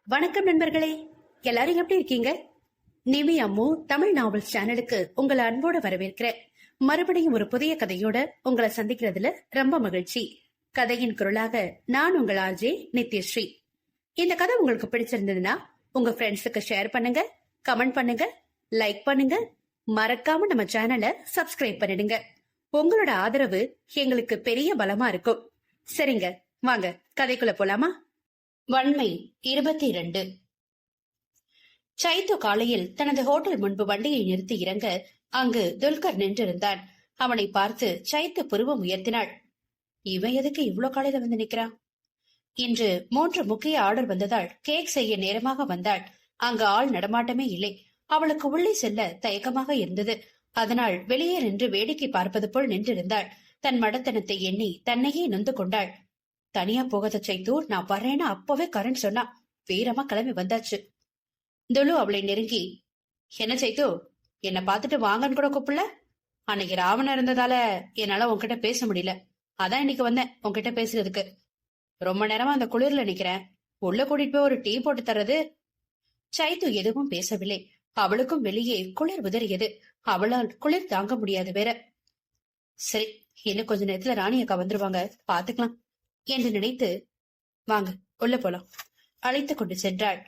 வணக்கம் நண்பர்களே, எல்லாரும் எப்படி இருக்கீங்க? நிவி அம்மு தமிழ் நாவல் சேனலுக்கு உங்களை அன்போட வரவேற்கிறேன். மறுபடியும் ஒரு புதிய கதையோட உங்களை சந்திக்கிறதுல ரொம்ப மகிழ்ச்சி. கதையின் குரலாக நான் உங்கள் ஆர்ஜே நித்யஸ்ரீ. இந்த கதை உங்களுக்கு பிடிச்சிருந்ததுன்னா உங்க ஃப்ரெண்ட்ஸுக்கு ஷேர் பண்ணுங்க, கமெண்ட் பண்ணுங்க, லைக் பண்ணுங்க, மறக்காம நம்ம சேனலை சப்ஸ்கிரைப் பண்ணிடுங்க. உங்களோட ஆதரவு எங்களுக்கு பெரிய பலமா இருக்கும். சரிங்க, வாங்க கதைக்குள்ள போலாமா? வன்மை 22. சைத்து காலையில் தனது ஹோட்டல் முன்பு வண்டியை நிறுத்தி இறங்க அங்கு துல்கர் நின்றிருந்தான். அவனை பார்த்து சைத்து புருவம் உயர்த்தினாள். இவன் எதுக்கு இவ்வளவு காலையில வந்து நிக்கிறான்? இன்று 3 முக்கிய ஆர்டர் வந்ததால் கேக் செய்ய நேரமாக வந்தாள். அங்கு ஆள் நடமாட்டமே இல்லை. அவளுக்கு உள்ளே செல்ல தயக்கமாக இருந்தது. அதனால் வெளியே நின்று வேடிக்கை பார்ப்பது போல் நின்றிருந்தாள். தன் மடத்தனத்தை எண்ணி தன்னையே நொந்து கொண்டாள். தனியா போகாத சைத்து, நான் வர்றேன்னு அப்பவே கரண் சொன்னா. வீரமா கிளம்பி வந்தாச்சு. துலு அவளை நெருங்கி, என்ன சைத்து, என்ன பாத்துட்டு வாங்கன்னு கூட கூப்பிடல? அன்னைக்கு ராவணன் இருந்ததால என்னால உன்கிட்ட பேச முடியல. அதான் இன்னைக்கு வந்தேன் உன்கிட்ட பேசுறதுக்கு. ரொம்ப நேரமா அந்த குளிர்ல நிக்கிறேன். உள்ள கூட்டிட்டு போய் ஒரு டீ போட்டு தர்றது. சைத்து எதுவும் பேசவில்லை. அவளுக்கும் வெளியே குளிர் உதறியது. அவளால் குளிர் தாங்க முடியாது வேற. சரி, இன்னும் கொஞ்ச நேரத்துல ராணி அக்கா வந்துருவாங்க, பாத்துக்கலாம் என்று நினைத்து வாங்க உள்ள போலாம் அழைத்து கொண்டு சென்றாள்.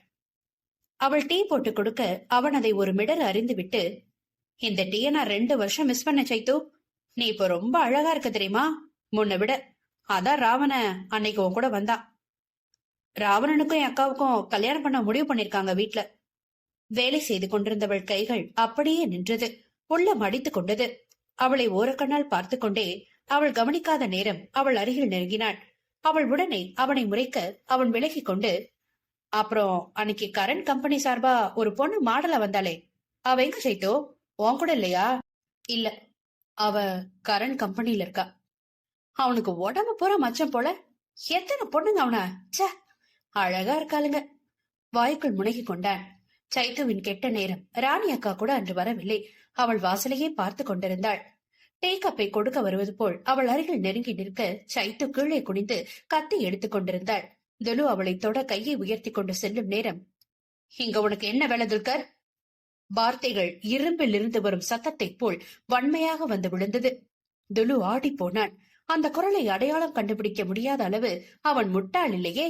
அவள் டீ போட்டு கொடுக்க அவன் அதை ஒரு மிடர் அறிந்து விட்டு, இந்த டீயை நான் 2 வருஷம் மிஸ் பண்ண சைத்து. நீ இப்ப ரொம்ப அழகா இருக்க தெரியுமா, முன்ன விட. அதான் ராவண அன்னைக்கு உன் கூட வந்தான். ராவணனுக்கும் என் அக்காவுக்கும் கல்யாணம் பண்ண முடிவு பண்ணிருக்காங்க வீட்ல. வேலை செய்து கொண்டிருந்தவள் கைகள் அப்படியே நின்றது. உள்ள மடித்துக் கொண்டது. அவளை ஓரக்கண்ணால் பார்த்து கொண்டே அவள் கவனிக்காத நேரம் அவள் அருகில் நெருங்கினாள். அவள் உடனே அவனை முறைக்க அவன் விலகி கொண்டு, அப்புறம் அன்னைக்கு கரண்ட் கம்பெனி சார்பா ஒரு பொண்ணு மாடலா வந்தாளே, அவ எங்க சைத்தோ? உன் கூட இல்லையா? இல்ல, அவ கரண்ட் கம்பெனில இருக்கா. அவனுக்கு உடம்பு பூரா மச்சம் போல. எத்தனை பொண்ணுங்க அவன! ச, அழகா இருக்காளுங்க. வாய்க்குள் முனகி கொண்டான். சைத்துவின் கெட்ட நேரம். ராணி அக்கா கூட அன்று வரவில்லை. அவள் வாசலையே பார்த்து கொண்டிருந்தாள். டீ கப்பை கொடுக்க வருவது போல் அவள் அருகில் நெருங்கி நிற்க சைத்து கீழே குனிந்து கத்தி எடுத்துக் கொண்டிருந்தாள். துலு அவளை தொட கையை உயர்த்தி கொண்டு செல்லும் நேரம், இங்க உனக்கு என்ன வேலை துல்கர்? வார்த்தைகள் இரும்பில் இருந்து வரும் சத்தத்தை போல் வன்மையாக வந்து விழுந்தது. துலு ஆடி போனான். அந்த குரலை அடையாளம் கண்டுபிடிக்க முடியாத அளவு அவன் முட்டாள் இல்லையே.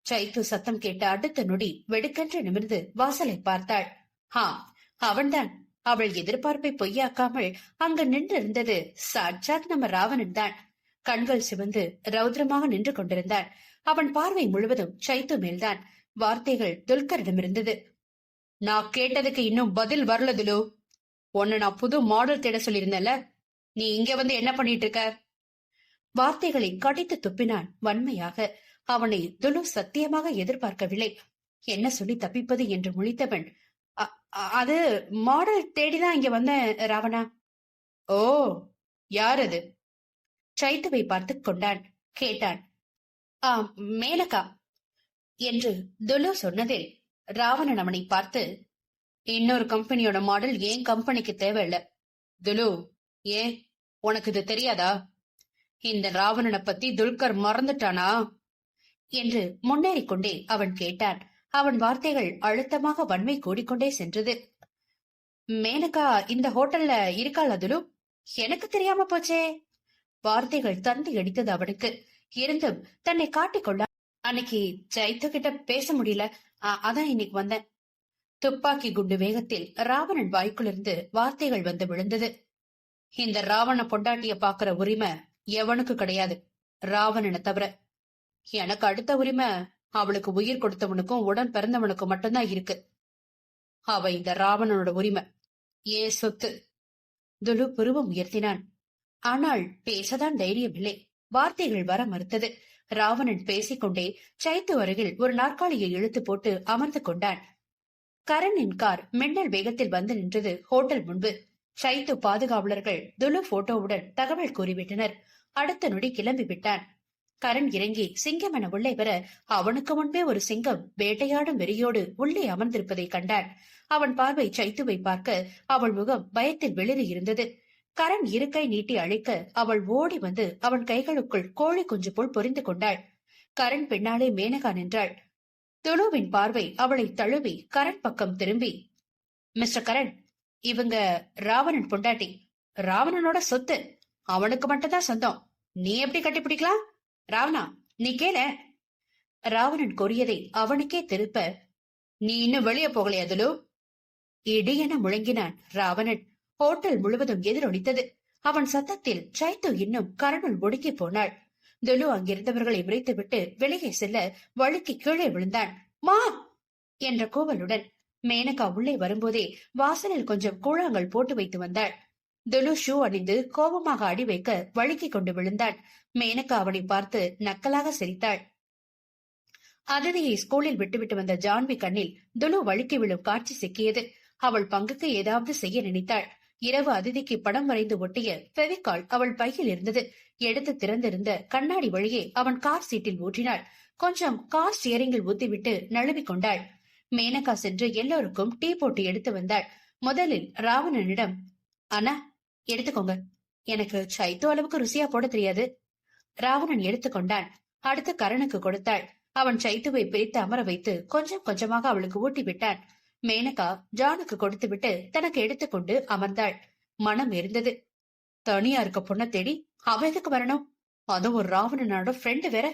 சைத்து சத்தம் கேட்ட அடுத்த நொடி வெடுக்கென்று நிமிர்ந்து வாசலை பார்த்தாள். ஹா, அவன்தான். அவள் எதிர்பார்ப்பை பொய்யாக்காமல் அங்கு நின்றிருந்தது சாட்சாத் நம்ம ராவணன் தான். கண்கள் சிவந்து ரௌத்ரமாக நின்று கொண்டிருந்தான். அவன் பார்வை முழுவதும் சைத்து மேல்தான். வார்த்தைகள் துல்கரிடமிருந்தது. நான் கேட்டதுக்கு இன்னும் பதில் வரல துலு. உன்னை நான் புது மாடல் தேட சொல்லியிருந்தேன்ல, நீ இங்க வந்து என்ன பண்ணிட்டு இருக்க? வார்த்தைகளை கடித்து துப்பினான் வன்மையாக. அவனை துலு சத்தியமாக எதிர்பார்க்கவில்லை. என்ன சொல்லி தப்பிப்பது என்று முழித்தவன், அது மாடல் தேடிதான் இங்க வந்த ராவணா. ஓ, யார் அது? சைத்துவை பார்த்து கொண்டான். கேட்டான். மேனகா என்று துலு சொன்னதில் ராவணன் அவனை பார்த்து, இன்னொரு கம்பெனியோட மாடல் ஏன் கம்பெனிக்கு தேவையில்ல. துலு, ஏன் உனக்கு இது தெரியாதா? இந்த ராவணனை பத்தி துல்கர் மறந்துட்டானா என்று முன்னேறிக் கொண்டே அவன் கேட்டான். அவன் வார்த்தைகள் அழுத்தமாக வன்மை கூடிக்கொண்டே சென்றது. மேனகா இந்த ஹோட்டல்ல இருக்காளா துலு? எனக்கு தெரியாம போச்சே. வார்த்தைகள் தந்தி அடித்தது அவனுக்கு. இருந்தும் தன்னை காட்டிக்கொள்ள அன்னைக்கு சைத்து கிட்ட பேச முடியல, அதான் இன்னைக்கு வந்தேன். துப்பாக்கி குண்டு வேகத்தில் ராவணன் வாய்க்குள்ளிருந்து வார்த்தைகள் வந்து விழுந்தது. இந்த ராவண பொண்டாட்டிய பாக்குற உரிமை எவனுக்கு கிடையாது, ராவணனை தவிர. எனக்கு அடுத்த உரிமை அவளுக்கு உயிர் கொடுத்தவனுக்கும் உடன் பிறந்தவனுக்கும் மட்டும்தான் இருக்கு. அவ இந்த ராவணனோட உரிமை, ஏன் சொத்து. துலு புருவம் உயர்த்தினான். ஆனால் பேசதான் தைரியம் இல்லை. வார்த்தைகள் வர மறுத்தது. ராவணன் பேசிக்கொண்டே சைத்து அருகில் ஒரு நாற்காலியை இழுத்து போட்டு அமர்ந்து கொண்டான். கரணின் கார் மின்னல் வேகத்தில் வந்து நின்றது ஹோட்டல் முன்பு. சைத்து பாதுகாவலர்கள் துலு போட்டோவுடன் தகவல் கூறிவிட்டனர். அடுத்த நொடி கிளம்பி விட்டான். கரண் இறங்கி சிங்கம் என உள்ளே வர அவனுக்கு முன்பே ஒரு சிங்கம் வேட்டையாடும் வெறியோடு உள்ளே அமர்ந்திருப்பதை கண்டான். அவன் பார்வை சைத்துவை பார்க்க அவள் முகம் பயத்தில் வெளிரி இருந்தது. கரண் இருக்கை நீட்டி அழைக்க அவள் ஓடி வந்து அவன் கைகளுக்குள் கோழி குஞ்சு போல் பொரிந்து கொண்டாள். கரண் பின்னாலே மேனகா நின்றாள். துளுவின் பார்வை அவளை தழுவி கரண் பக்கம் திரும்பி, மிஸ்டர் கரண், இவங்க ராவணன் பொண்டாட்டி. ராவணனோட சொத்து. அவனுக்கு மட்டும்தான் சொந்தம். நீ எப்படி கட்டிப்பிடிக்கலாம்? ராவணா, நீ கேள. ராவணன் கூறியதை அவனுக்கே திருப்ப, நீ இன்னும் வெளியே போகலையா துலு? இடியென முழங்கினான் ராவணன். ஹோட்டல் முழுவதும் எதிரொலித்தது. அவன் சத்தத்தில் சைத்து இன்னும் கரணுள் ஒடுங்கி போனாள். துலு அங்கிருந்தவர்களை விரைத்துவிட்டு வெளியே செல்ல வழுக்கி கீழே விழுந்தான். மா என்ற கூவலுடன் மேனகா உள்ளே வரும்போதே வாசலில் கொஞ்சம் கூழாங்கல் போட்டு வைத்து வந்தாள். துலு ஷூ அணிந்து கோபமாக அடி வைக்க வழுக்கி கொண்டு விழுந்தான். மேனகா அவனை பார்த்து நக்கலாக சிரித்தாள். அதிதியை ஸ்கூலில் விட்டுவிட்டு வந்த ஜான்வி கண்ணில் துலு வழுக்கி விழும் காட்சி சிக்கியது. அவள் பங்குக்கு ஏதாவது செய்ய நினைத்தாள். இரவு அதிதிக்கு படம் வரைந்து ஒட்டிய ஃபெவிகால் அவள் பையில் இருந்தது. எடுத்து திறந்திருந்த கண்ணாடி வழியே அவன் கார் சீட்டில் ஊற்றினாள். கொஞ்சம் கார் ஸ்டியரிங்கில் ஊத்திவிட்டு நழுவி கொண்டாள். மேனகா சென்று எல்லோருக்கும் டீ போட்டு எடுத்து வந்தாள். முதலில் ராவணனிடம், அண்ணா எடுத்துக்கோங்க, எனக்கு சைத்து அளவுக்கு ருசியா போட தெரியாது. ராவணன் எடுத்துக்கொண்டான். அடுத்து கரனுக்கு கொடுத்தாள். அவன் சைத்துவை பிரித்து அமர வைத்து கொஞ்சம் கொஞ்சமாக அவளுக்கு ஊட்டி விட்டான். மேனகா ஜானுக்கு கொடுத்து விட்டு தனக்கு எடுத்துக்கொண்டு அமர்ந்தாள். மனம் இருந்தது. தனியா இருக்க பொண்ண தேடி அவன் எதுக்கு வரணும்? அதுவும் ஒரு ராவணனோட ஃப்ரெண்டு வேற.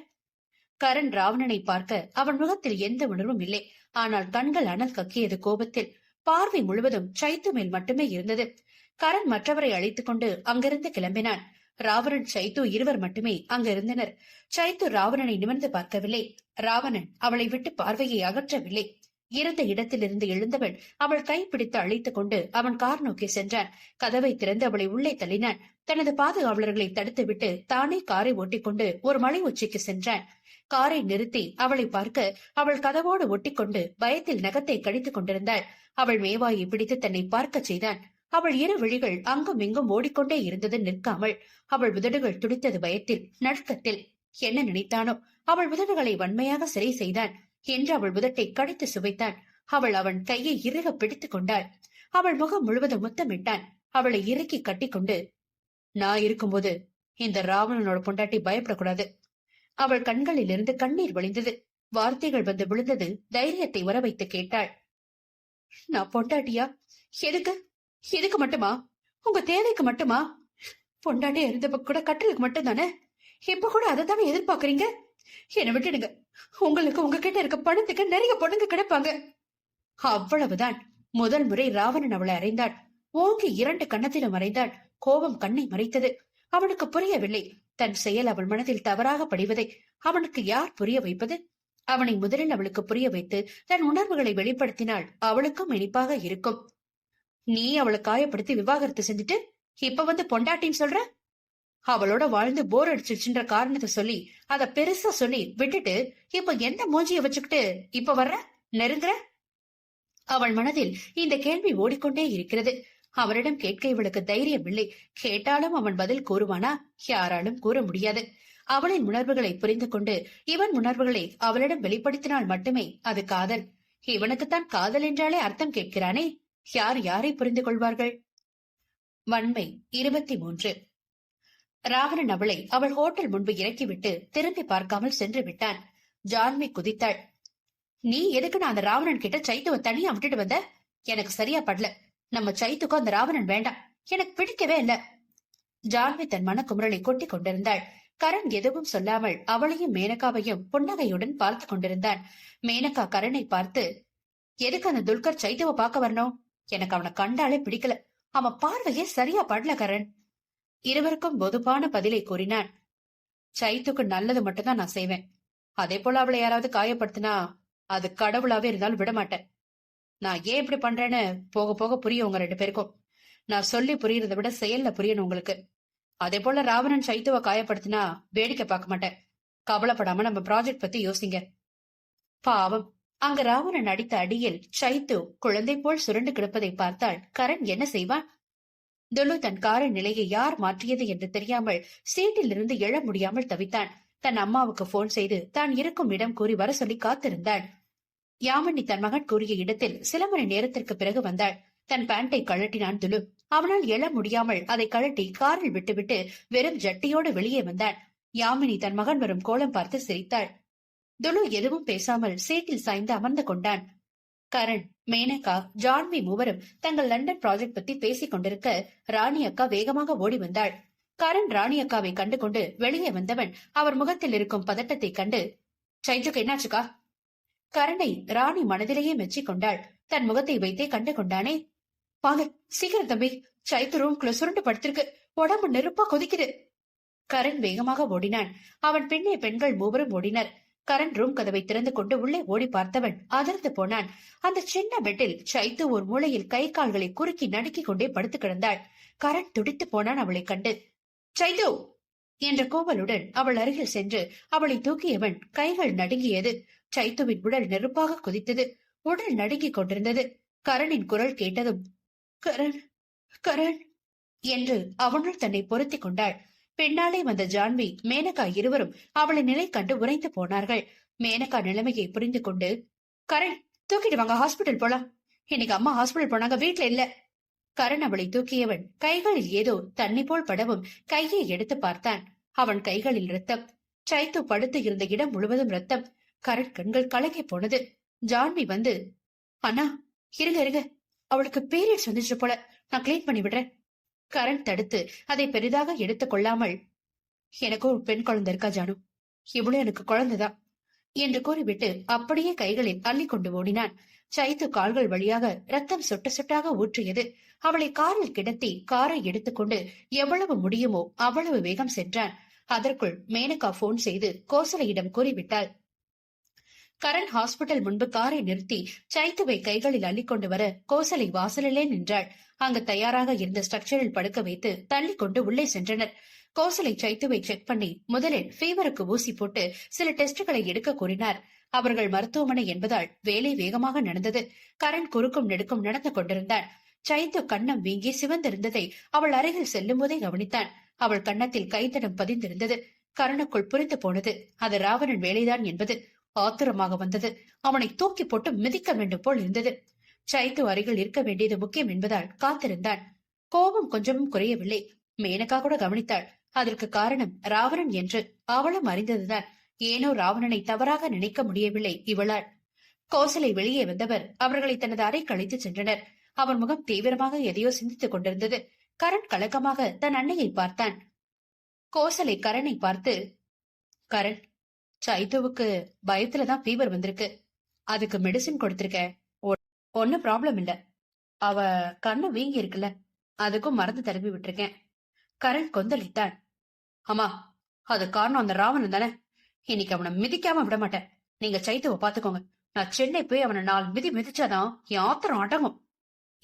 கரண் ராவணனை பார்க்க அவன் முகத்தில் எந்த உணர்வும் இல்லை. ஆனால் கண்கள் அனல் கக்கியது கோபத்தில். பார்வை முழுவதும் சைத்து மேல் மட்டுமே இருந்தது. கரண் மற்றவரை அழைத்துக் கொண்டு அங்கிருந்து கிளம்பினான். ராவணன் சைத்து இருவர் மட்டுமே அங்கிருந்தனர். சைத்து ராவணனை நிமிர்ந்து பார்க்கவில்லை. ராவணன் அவளை விட்டு பார்வையை அகற்றவில்லை. இருந்த இடத்திலிருந்து எழுந்தவன் அவள் கைப்பிடித்து அழைத்துக் கொண்டு அவன் கார் நோக்கி சென்றான். கதவை திறந்து அவளை உள்ளே தள்ளினான். தனது பாதுகாவலர்களை தடுத்துவிட்டு தானே காரை ஓட்டிக்கொண்டு ஒரு மலை உச்சிக்கு சென்றான். காரை நிறுத்தி அவளை பார்க்க அவள் கதவோடு ஒட்டிக்கொண்டு பயத்தில் நகத்தை கடித்துக் கொண்டிருந்தாள். அவள் மேவாயை பிடித்து தன்னை பார்க்க செய்தான். அவள் இரு விழிகள் அங்கும் இங்கும் ஓடிக்கொண்டே இருந்தது நிற்காமல். அவள் உதடுகள் துடித்தது பயத்தில், நடுக்கத்தில். என்ன நினைத்தானோ? அவள் உதடுகளை வன்மையாக சிறை செய்தான். என்று அவள் உதட்டை கடித்து சுவைத்தான். அவன் கையை இறுக பிடித்துக் கொண்டாள். அவள் முகம் முழுவதும் முத்தமிட்டான். அவளை இறுக்கி கட்டிக்கொண்டு, நான் இருக்கும்போது இந்த ராவணனோட பொண்டாட்டி பயப்படக்கூடாது. அவள் கண்களில் இருந்து கண்ணீர் வழிந்தது. வார்த்தைகள் வந்து விழுந்தது. தைரியத்தை வர வைத்து கேட்டாள், நான் பொண்டாட்டியா? எதுக்கு? எதுக்கு மட்டுமா? உங்க தேவைக்கு மட்டுமா? பொண்டாட்டியா இருந்தப்ப கூட கட்டலுக்கு மட்டும் தானே. இப்ப கூட அதை தானே எதிர்பார்க்கறீங்க? என்னை விட்டுடுங்க. உங்களுக்கு உங்ககிட்ட இருக்க பணத்துக்கு நிறைய பொண்ணுங்க கிடைப்பாங்க. அவ்வளவுதான். முதல் முறை ராவணன் அவளை அறைந்தான். ஓங்கி 2 கன்னத்திலும் அறைந்தான். கோபம் கண்ணை மறைத்தது. அவனுக்கு புரியவில்லை. தன் செயல் அவள் மனதில் தவறாக படிவதை அவனுக்கு யார் புரிய வைப்பது? அவனை முதலில் அவளுக்கு புரிய வைத்து தன் உணர்வுகளை வெளிப்படுத்தினால் அவளுக்கும் இனிப்பாக இருக்கும். நீ அவளை காயப்படுத்தி விவாகரத்து செஞ்சுட்டு இப்ப வந்து பொண்டாட்டின்னு சொல்ற? அவளோட வாழ்ந்து போர் அடிச்சிருச்சுன்ற காரணத்தை சொல்லி அத பெருசா சொல்லி விட்டுட்டு இப்ப எந்த மூஞ்சிய வச்சுக்கிட்டு இப்ப வர்ற நெருங்குற? அவள் மனதில் இந்த கேள்வி ஓடிக்கொண்டே இருக்கிறது. அவனிடம் கேட்க இவளுக்கு தைரியம் இல்லை. கேட்டாலும் அவன் பதில் கூறுவானா? யாராலும் கூற முடியாது. அவளின் உணர்வுகளை புரிந்து கொண்டு இவன் உணர்வுகளை அவளிடம் வெளிப்படுத்தினால் மட்டுமே அது காதல். இவனுக்குத்தான் காதல் என்றாலே அர்த்தம் கேட்கிறானே. யார் யாரை புரிந்து கொள்வார்கள்? வன்மை 23. ராவணன் அவளை அவள் ஹோட்டல் முன்பு இறக்கிவிட்டு திரும்பி பார்க்காமல் சென்று விட்டான். ஜான்வி குதித்தாள். நீ எதுக்கு நான் அந்த ராவணன் கிட்ட சைத்துவ தனியா விட்டுட்டு வந்த? எனக்கு சரியா படல. நம்ம சைத்துக்கும் அந்த ராவணன் வேண்டாம். எனக்கு பிடிக்கவே இல்ல. ஜான்வி தன் மனக்குமுறலை கொட்டிக் கொண்டிருந்தாள். கரண் எதுவும் சொல்லாமல் அவளையும் மேனகாவையும் புன்னகையுடன் பார்த்து கொண்டிருந்தான். மேனகா கரனை பார்த்து, எதுக்கு அந்த துல்கர் சைத்துவ பார்க்க வரணும்? எனக்கு அவனை கண்டாலே பிடிக்கல. அவன் பார்வையே சரியா படல கரண். இருவருக்கும் பொதுவான பதிலை கூறினான். சைத்துக்கு நல்லது மட்டும்தான் நான் செய்வேன். அதே போல அவளை யாராவது காயப்படுத்தினா அது கடவுளாவே இருந்தாலும் விட மாட்டேன். நான் ஏன் இப்படி பண்றேன்னு போக போக புரியும் உங்க 2 பேருக்கும். நான் சொல்லி புரியறதை விட செயல்ல புரியணும் உங்களுக்கு. அதே போல ராவணன் சைத்துவ காயப்படுத்தினா வேடிக்கை பார்க்க மாட்டேன். கவலைப்படாம நம்ம ப்ராஜெக்ட் பத்தி யோசிங்க. பாவம், அங்கு ராவணன் அடித்த அடியில் சைத்து குழந்தை போல் சுருண்டு கிடப்பதை பார்த்தால் கரண் என்ன செய்வான்? துலு தன் காரின் நிலையை யார் மாற்றியது என்று தெரியாமல் சீட்டில் இருந்து எழ முடியாமல் தவித்தான். தன் அம்மாவுக்கு போன் செய்து தான் இருக்கும் இடம் கூறி வர சொல்லி காத்திருந்தான். யாமினி தன் மகன் கூறிய இடத்தில் சில மணி நேரத்திற்கு பிறகு வந்தாள். தன் பேண்டை கழட்டினான் துலு. அவனால் எழ முடியாமல் அதை கழட்டி காரில் விட்டுவிட்டு வெறும் ஜட்டியோடு வெளியே வந்தான். யாமினி தன் மகன் வரும் கோலம் பார்த்து சிரித்தாள். துலு எதுவும் பேசாமல் சீட்டில் சாய்ந்து அமர்ந்து கொண்டான். கரண், மேனகா, ஜான்வி மூவரும் தங்கள் லண்டன் ப்ராஜெக்ட் பத்தி பேசிக் கொண்டிருக்க ராணி அக்கா வேகமாக ஓடி வந்தாள். கரண் ராணி அக்காவை கண்டு கொண்டு வெளியே வந்தவன் அவர் முகத்தில் இருக்கும் பதட்டத்தை கண்டு, சைத்துக்கு என்னாச்சுக்கா? கரனை ராணி மனதிலேயே மெச்சிக் கொண்டாள். தன் முகத்தை வைத்தே கண்டு கொண்டானே. வாங்க சீக்கிரம் தம்பி, சைத்து ரூம்குள்ள சுருண்டு படுத்திருக்கு, உடம்பு நெருப்பா கொதிக்குது. கரண் வேகமாக ஓடினான். அவன் பின்னே பெண்கள் மூவரும் ஓடினர். கரண் ரூம் கதவை திறந்து கொண்டு உள்ளே ஓடி பார்த்தவன் அதிர்ந்து போனான். அந்த சின்ன பெட்டில் சைத்து ஒரு மூலையில் கை கால்களை குறுக்கி நடுக்கிக் கொண்டே படுத்து கிடந்தாள். கரண் துடித்து போனான் அவளை கண்டு. சைத்து என்ற கூவலுடன் அவள் அருகில் சென்று அவளை தூக்கியவன் கைகள் நடுங்கியது. சைத்துவின் உடல் நெருப்பாக குதித்தது. உடல் நடுங்கிக் கொண்டிருந்தது. கரணின் குரல் கேட்டதும் கரண் கரண் என்று அவனுள் தன்னை பொருத்திக் கொண்டாள். பின்னாலே வந்த ஜான்வி, மேனகா இருவரும் அவளை நிலை கண்டு உறைந்து போனார்கள். மேனகா நிலைமையை புரிந்து கொண்டு, கரண் தூக்கிட்டு வாங்க, ஹாஸ்பிட்டல் போலாம். இன்னைக்கு அம்மா ஹாஸ்பிட்டல் போனாங்க, வீட்டுல இல்ல. கரண் அவளை தூக்கியவன் கைகளில் ஏதோ தண்ணி போல் படவும் கையை எடுத்து பார்த்தான். அவன் கைகளில் ரத்தம். சைத்து படுத்து இருந்த இடம் முழுவதும் ரத்தம். கரண் கண்கள் கலங்கி போனது. ஜான்வி வந்து, அண்ணா இருங்க இருங்க, அவளுக்கு பீரியட்ஸ் வந்துச்சு போல, நான் கிளீன் பண்ணி விடுறேன். கரண் தடுத்து அதை பெரிதாக எடுத்துக் கொள்ளாமல், எனக்கும் ஒரு பெண் குழந்தை இருக்கா ஜானு, இவ்வளவு எனக்கு குழந்தைதான் என்று கூறிவிட்டு அப்படியே கைகளில் அள்ளி கொண்டு ஓடினான். சைத்து கால்கள் வழியாக ரத்தம் சொட்ட சொட்டாக ஊற்றியது. அவளை காரில் கிடத்தி காரை எடுத்துக்கொண்டு எவ்வளவு முடியுமோ அவ்வளவு வேகம் சென்றான். அதற்குள் மேனகா போன் செய்து கோசலையிடம் கூறிவிட்டாள். கரண் ஹாஸ்பிட்டல் முன்பு காரை நிறுத்தி சைத்துவை கைகளில் அள்ளிக்கொண்டு வர கோசலை வாசலிலே நின்றாள். அங்கு தயாராக இருந்த ஸ்ட்ரக்சரில் படுக்க வைத்து தள்ளி கொண்டு உள்ளே சென்றனர். கோசலை சைத்துவை செக் பண்ணி முதலில் ஃபீவருக்கு ஊசி போட்டு சில டெஸ்டுகளை எடுக்க கூறினார். அவர்கள் மருத்துவமனை என்பதால் வேலை வேகமாக நடந்தது. கரண் குறுக்கும் நெடுக்கும் நடந்து கொண்டிருந்தான். சைத்து கண்ணம் வீங்கி சிவந்திருந்ததை அவள் அருகில் செல்லும் போதே கவனித்தான். அவள் கன்னத்தில் கைத்தடம் பதிந்திருந்தது. கரணுக்குள் புரிந்து போனது அது ராவணன் வேலைதான் என்பது. ஆத்திரமாக வந்தது. அவனை தூக்கி போட்டு மிதிக்க வேண்டும் போல் இருந்தது. சைத்து அருகில் இருக்க வேண்டியது முக்கியம் என்பதால் காத்திருந்தான். கோபம் கொஞ்சமும் குறையவில்லை. மேனகா கூட கவனித்தாள். அதற்கு காரணம் ராவணன் என்று அவளும் அறிந்ததுதான். ஏனோ ராவணனை தவறாக நினைக்க முடியவில்லை இவளால். கோசலை வெளியே வந்தவர் அவர்களை தனது அறைக்கு அழைத்து சென்றனர். அவன் முகம் தீவிரமாக எதையோ சிந்தித்துக் கொண்டிருந்தது. கரண் கலக்கமாக தன் அன்னையை பார்த்தான். கோசலை கரனை பார்த்து, கரண், சைத்துவுக்கு பயத்துலதான் ஃபீவர் வந்திருக்கு, அதுக்கு மெடிசின் கொடுத்திருக்க, ஒன்னும் ப்ராப்ளம் இல்ல, அவ கண்ணு வீங்கி இருக்குல்ல, அதுக்கும் மருந்து தடவி விட்டுருக்கேன். கரண் கொந்தளித்தான். அம்மா, அது காரணம் அந்த ராவணன் தானே, இன்னைக்கு அவனை மிதிக்காம விட மாட்டேன். நீங்க சைத்துவை பாத்துக்கோங்க, நான் சென்னை போய் அவனை 4 மிதி மிதிச்சாதான் என் ஆத்திரம் அடங்கும்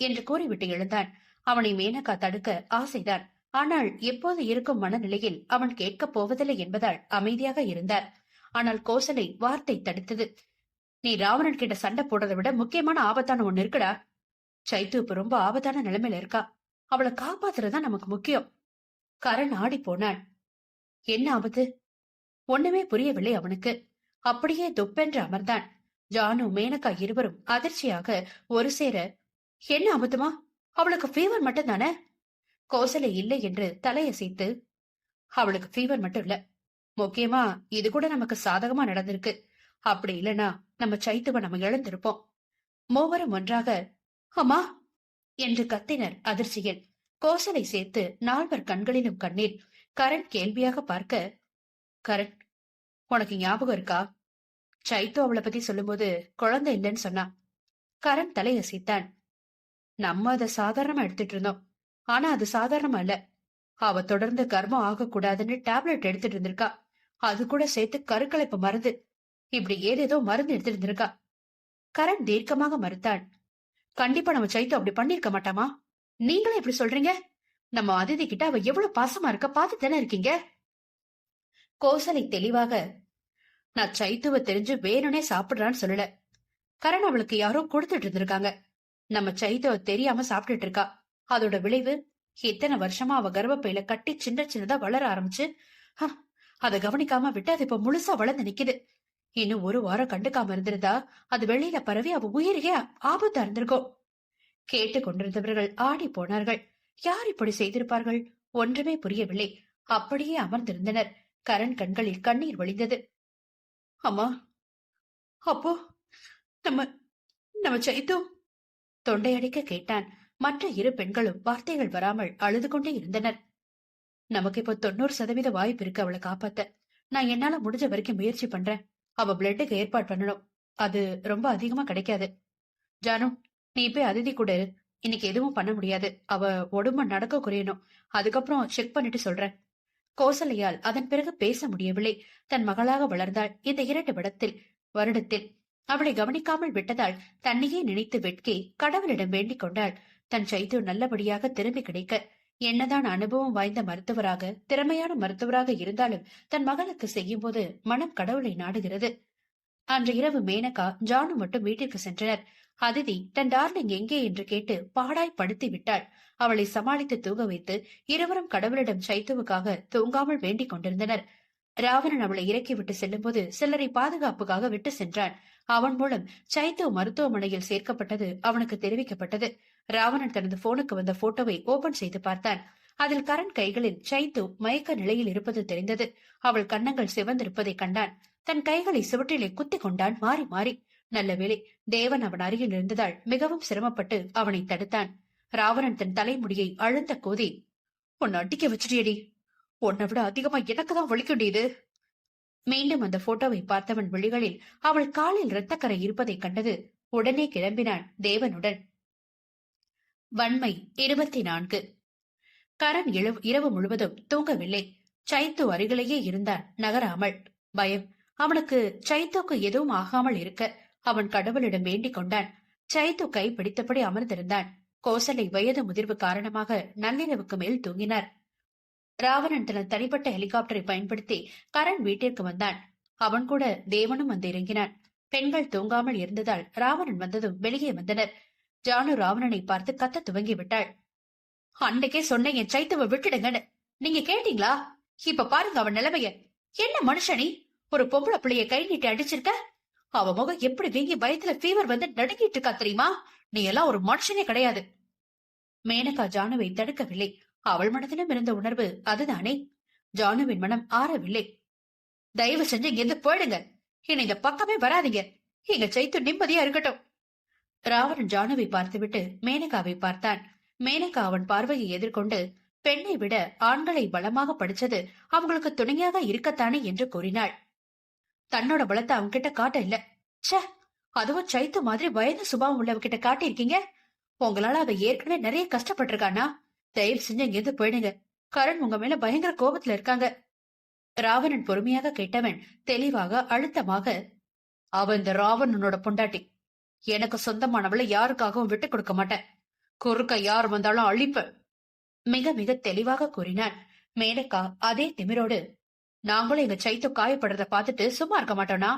என்று கூறிவிட்டு எழுந்தான். அவனை மேனகா தடுக்க ஆசைதான். ஆனால் எப்போது இருக்கும் மனநிலையில் அவன் கேட்கப் போவதில்லை என்பதால் அமைதியாக இருந்தார். ஆனால் கோசலை வார்த்தை தடுத்தது. நீ ராவணன் கிட்ட சண்டை போடுறதை விட முக்கியமான ஆபத்தான ஒண்ணு இருக்குடா. சைத்து இப்ப ரொம்ப ஆபத்தான நிலைமையில இருக்கா, அவளை காப்பாத்துறதுதான் நமக்கு முக்கியம். கரண் ஆடி போனான். என்ன ஆபத்து? ஒண்ணுமே புரியவில்லை அவனுக்கு. அப்படியே தொப்பென்று அமர்ந்தான். ஜானு, மேனகா இருவரும் அதிர்ச்சியாக ஒரு சேர, என்ன ஆபத்துமா? அவளுக்கு ஃபீவர் மட்டும் தானே? கோசலை இல்லை என்று தலையசைத்து, அவளுக்கு ஃபீவர் மட்டும் இல்ல, முக்கியமா இது கூட நமக்கு சாதகமா நடந்திருக்கு. அப்படி இல்லனா நம்ம சைத்துவ நம்ம இழந்திருப்போம். மூவரும் ஒன்றாக அம்மா என்று கத்தினர் அதிர்ச்சியில். கோசலை சேர்த்து 4 கண்களிலும் கண்ணீர். கரண் கேள்வியாக பார்க்க, கரண், உனக்கு ஞாபகம் இருக்கா? சைத்து அவளை பத்தி சொல்லும்போது குழந்தை இல்லைன்னு சொன்னா. கரண் தலையசைத்தான். நம்ம அதை சாதாரணமா எடுத்துட்டு இருந்தோம். ஆனா அது சாதாரணமா இல்ல. அவ தொடர்ந்து கர்மம் ஆகக்கூடாதுன்னு டேப்லெட் எடுத்துட்டு இருந்திருக்கா. அது கூட சேர்த்து கருக்கலைப்பு மருந்து, இப்படி ஏதேதோ மருந்து எடுத்துட்டு இருந்திருக்கா. கரண் தீர்க்கமாக மறுத்தான். கண்டிப்பா நம்ம சைத்து அப்படி பண்ணிருக்க மாட்டாமா? நீங்களே இப்படி சொல்றீங்க? நம்ம அதிதி கிட்ட அவ எவ்வளவு பாசமா இருக்க பாத்து தானே இருக்கீங்க. கோசலை தெளிவாக, நான் சைத்துவ தெரிஞ்சு வேணும்னே சாப்பிடுறான்னு சொல்லல. கரண் அவளுக்கு யாரோ கொடுத்துட்டு இருந்திருக்காங்க. நம்ம சைத்துவ தெரியாம சாப்பிட்டுட்டு இருக்கா. அதோட விளைவு இத்தனை வருஷமா அவ கர்ப்பப்பையில கட்டி சின்ன சின்னதா வளர ஆரம்பிச்சு அதை கவனிக்காம விட்டு அது இப்ப முழுசா வளர்ந்து நிக்குது. இன்னும் 1 வாரம் கண்டுக்காம இருந்திருந்தா அது வெளியில பரவி அவ உயிருக்கே ஆபத்தா இருந்திருக்கும். கேட்டு கொண்டிருந்தவர்கள் ஆடி போனார்கள். யார் இப்படி செய்திருப்பார்கள்? ஒன்றுமே புரியவில்லை. அப்படியே அமர்ந்திருந்தனர். கரண் கண்களில் கண்ணீர் வழிந்தது. அம்மா, அப்போ நம்ம நம்ம சைத்து தொண்டையடிக்க கேட்டான். மற்ற இரு பெண்களும் வார்த்தைகள் வராமல் அழுது கொண்டே இருந்தனர். நமக்கு இப்போ 90% வாய்ப்பு இருக்கு அவளை காப்பாத்த. நான் என்னால முடிஞ்ச வரைக்கும் முயற்சி பண்றேன். அவ பிளட்டுக்கு ஏற்பாடு பண்ணணும். அது ரொம்ப அதிகமா கிடைக்காது. ஜானு, நீ போய் அதிதி கூட இரு. இன்னைக்கு எதுவும் பண்ண முடியாது. அவ உடம்பு நடக்க குறையணும். அதுக்கப்புறம் செக் பண்ணிட்டு சொல்றேன். கோசலையால் அதன் பிறகு பேச முடியவில்லை. தன் மகளாக வளர்ந்தாள். இந்த 2 வருடத்தில் அவளை கவனிக்காமல் விட்டதால் தன்னையே நினைத்து வெட்கி கடவுளிடம் வேண்டிக் கொண்டாள். தன் சைத்து நல்லபடியாக திரும்பி கிடைக்க. என்னதான் அனுபவம் வாய்ந்த மருத்துவராக, திறமையான மருத்துவராக இருந்தாலும் தன் மகளுக்கு செய்யும் போது மனம் கடவுளை நாடுகிறது. அன்று இரவு மேனகா, ஜானு மட்டும் வீட்டிற்கு சென்றனர். அதிதி தன் டார்லிங் எங்கே என்று கேட்டு பாடாய் படுத்தி விட்டாள். அவளை சமாளித்து தூங்க வைத்து இருவரும் கடவுளிடம் சைத்துவுக்காக தூங்காமல் வேண்டிக் கொண்டிருந்தனர். ராவணன் அவளை இறக்கிவிட்டு செல்லும்போது சிலரை பாதுகாப்புக்காக விட்டு சென்றான். அவன் மூலம் சைத்து மருத்துவமனையில் சேர்க்கப்பட்டது அவனுக்கு தெரிவிக்கப்பட்டது. ராவணன் தனது போனுக்கு வந்த போட்டோவை ஓபன் செய்து பார்த்தான். அதில் கரண் கைகளில் சைத்து மயக்க நிலையில் இருப்பது தெரிந்தது. அவள் கன்னங்கள் சிவந்திருப்பதை கண்டான். தன் கைகளை சுவற்றிலே குத்தி கொண்டான் மாறி மாறி. நல்ல வேளை, தேவன் அவன் அருகில் இருந்ததால் மிகவும் சிரமப்பட்டு அவனை தடுத்தான். ராவணன் தன் தலைமுடியை அழுந்த கோதி, உன்னை அடிக்க வச்சிட்டியடி. உன்னை விட அதிகமா எனக்குதான் வலிக்குண்டியது. மீண்டும் அந்த போட்டோவை பார்த்தவன் விழிகளில் அவள் காலில் இரத்தக்கரை இருப்பதை கண்டது. உடனே கிளம்பினான் தேவனுடன். வன்மை 24. கரண் இரவு முழுவதும் தூங்கவில்லை. சைத்து அருகிலேயே இருந்தான், நகராமல். பயம். அவனுக்கு சைத்துக்கு எதுவும் ஆகாமல் இருக்க அவன் கடவுளிடம் வேண்டிக் கொண்டான். சைத்து கை பிடித்தபடி அமர்ந்திருந்தான். கோசலை வயது முதிர்வு காரணமாக நள்ளிரவுக்கு மேல் தூங்கினார். ராவணன் தனது தனிப்பட்ட ஹெலிகாப்டரை பயன்படுத்தி கரண் வீட்டிற்கு வந்தான். அவன் கூட தேவனும் வந்து இறங்கினான். பெண்கள் தூங்காமல் இருந்ததால் ராவணன் வந்ததும் வெளியே வந்தனர். ஜானு ராவணனை பார்த்து கத்த துவங்கி விட்டாள். அன்னைக்கே சொன்னேன் என் சைத்துவ விட்டுடுங்கன்னு. நீங்க கேட்டீங்களா? இப்ப பாருங்க அவன் நிலைமைய. என்ன மனுஷனி, ஒரு பொம்பளை பிள்ளைய கை நீட்டி அடிச்சிருக்க. அவ முகம் எப்படி வீங்கி பயத்துல ஃபீவர் வந்து நடுங்கிட்டு இருக்கா தெரியுமா? நீ எல்லாம் ஒரு மனுஷனே கிடையாது. மேனகா ஜானுவை தடுக்கவில்லை. அவள் மனதிலும் இருந்த உணர்வு அதுதானே. ஜானுவின் மனம் ஆறவில்லை. தயவு செஞ்சு இங்கிருந்து போயிடுங்க. இனி இந்த பக்கமே வராதீங்க. எங்க சைத்து நிம்மதியா இருக்கட்டும். ராவணன் ஜானுவை பார்த்துவிட்டு மேனகாவை பார்த்தான். மேனகா அவன் பார்வையை எதிர்கொண்டு, பெண்ணை விட ஆண்களை பலமாக படிச்சது அவங்களுக்கு துணையாக இருக்கத்தானே என்று கூறினாள். தன்னோட பலத்தை அவன்கிட்ட காட்ட இல்ல. சே, அதுவும் சைத்து மாதிரி வயது சுபாவம் உள்ளவகிட்ட காட்டியிருக்கீங்க. உங்களால அவ ஏற்கனவே நிறைய கஷ்டப்பட்டிருக்கானா? தயவு செஞ்சு இங்கிருந்து போயிடுங்க. கரண் உங்க மேல பயங்கர கோபத்துல இருக்காங்க. ராவணன் பொறுமையாக கேட்டவன் தெளிவாக அழுத்தமாக, அவ இந்த ராவணனோட பொண்டாட்டி. எனக்கு சொந்தமானவளை யாருக்காகவும் விட்டு கொடுக்க மாட்டேன். குறுக்க யார் வந்தாலும் அழிப்ப. மிக மிக தெளிவாக கூறினான். மேனகா அதே திமிரோடு, நாங்களும் எங்க சைத்து காயப்படுறத பார்த்துட்டு சும்மா இருக்க மாட்டோம்னா?